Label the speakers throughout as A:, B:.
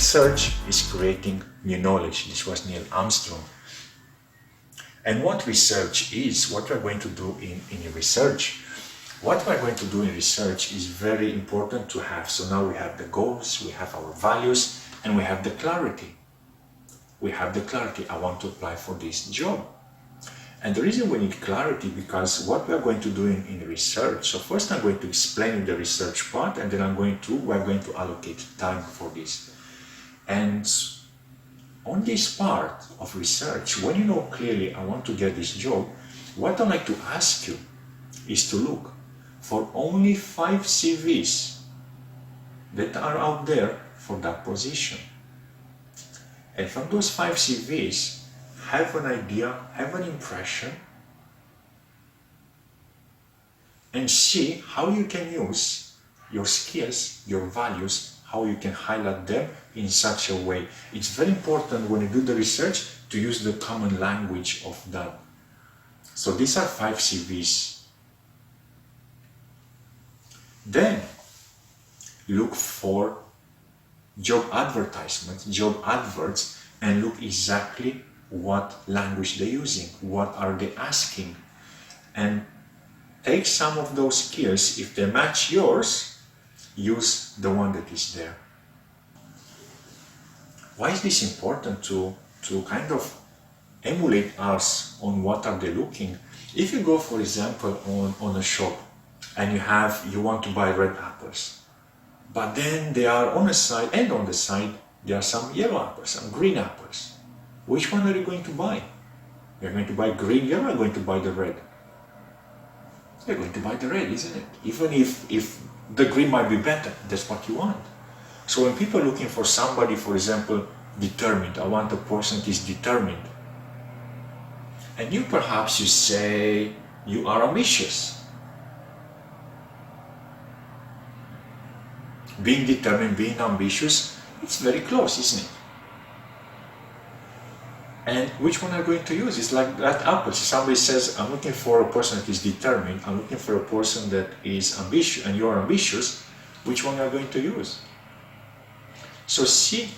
A: research is creating new knowledge. This was Neil Armstrong. And what research is, what we're going to do in research, what we're going to do in research is very important to have. So now we have the goals, we have our values, and we have the clarity. We have the clarity, I want to apply for this job. And the reason we need clarity, because what we're going to do in research, so first I'm going to explain the research part, and then we're going to allocate time for this. And on this part of research, when you know clearly I want to get this job, what I'd like to ask you is to look for only 5 CVs that are out there for that position. And from those 5 CVs, have an idea, have an impression, and see how you can use your skills, your values, how you can highlight them in such a way. It's very important when you do the research to use the common language of that. So these are 5 CVs. Then look for job advertisements, job adverts, and look exactly what language they're using, what are they asking, and take some of those skills. If they match yours, use the one that is there. Why is this important to kind of emulate us on what are they looking? If you go, for example, on a shop and you want to buy red apples, but then they are on the side, and on the side there are some yellow apples, some green apples. Which one are you going to buy? You're going to buy green, you're not going to buy the red. You're going to buy the red, isn't it? Even if the green might be better, that's what you want. So when people are looking for somebody, for example, determined, I want a person that is determined. And you perhaps you say you are ambitious. Being determined, being ambitious, it's very close, isn't it? And which one are you going to use? It's like that apple. Somebody says, I'm looking for a person that is determined, I'm looking for a person that is ambitious, and you're ambitious, which one are you going to use? So see,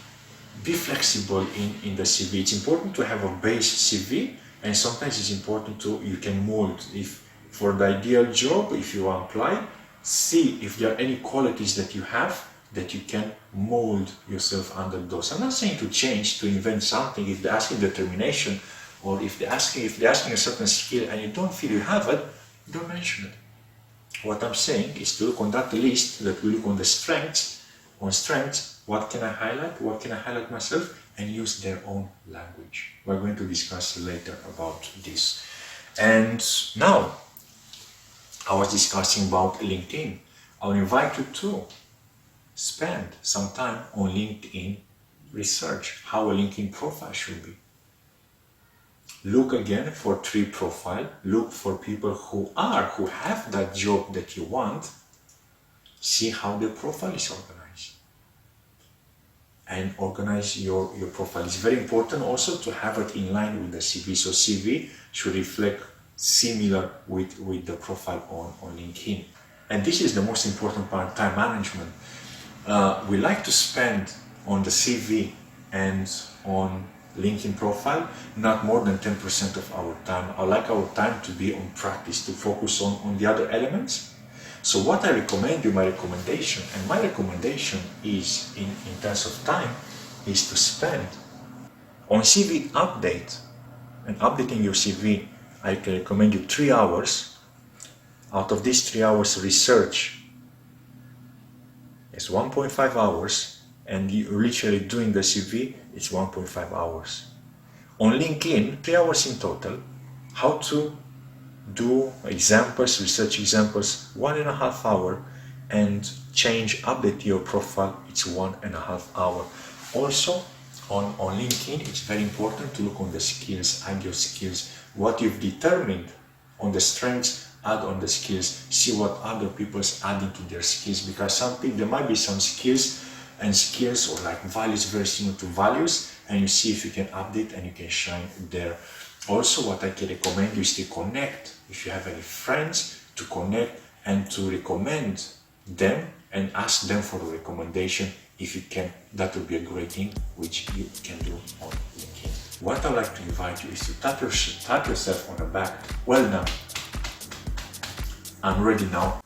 A: be flexible in the CV. It's important to have a base CV, and sometimes it's important you can mold. If for the ideal job, if you apply, see if there are any qualities that you have that you can mold yourself under those. I'm not saying to change, to invent something. If they're asking determination, or if they're asking a certain skill and you don't feel you have it, don't mention it. What I'm saying is to look on that list, that we look on the strengths. On strengths, what can I highlight? What can I highlight myself? And use their own language. We're going to discuss later about this. And now, I was discussing about LinkedIn. I'll invite you to spend some time on LinkedIn research, how a LinkedIn profile should be. Look again for 3 profiles. Look for people who have that job that you want. See how their profile is organized. And organize your profile. It's very important also to have it in line with the CV. So CV should reflect similar with the profile on LinkedIn. And this is the most important part, time management. We like to spend on the CV and on LinkedIn profile not more than 10% of our time. I like our time to be on practice, to focus on the other elements. So what I recommend you, my recommendation is, in terms of time, is to spend on CV update. And updating your CV, I can recommend you 3 hours. Out of these 3 hours, research is 1.5 hours, and you literally doing the CV, it's 1.5 hours. On LinkedIn, 3 hours in total. How to do examples, research examples, 1.5 hours, and update your profile, it's 1.5 hours. Also, on LinkedIn, it's very important to look on the skills, add your skills, what you've determined on the strengths, add on the skills, see what other people's adding to their skills, because there might be some skills or like values very similar to values, and you see if you can update and you can shine there. Also, what I can recommend you is to connect. If you have any friends, to connect and to recommend them and ask them for a recommendation if you can, that would be a great thing which you can do on LinkedIn. What I'd like to invite you is to tap yourself on the back. Well done. I'm ready now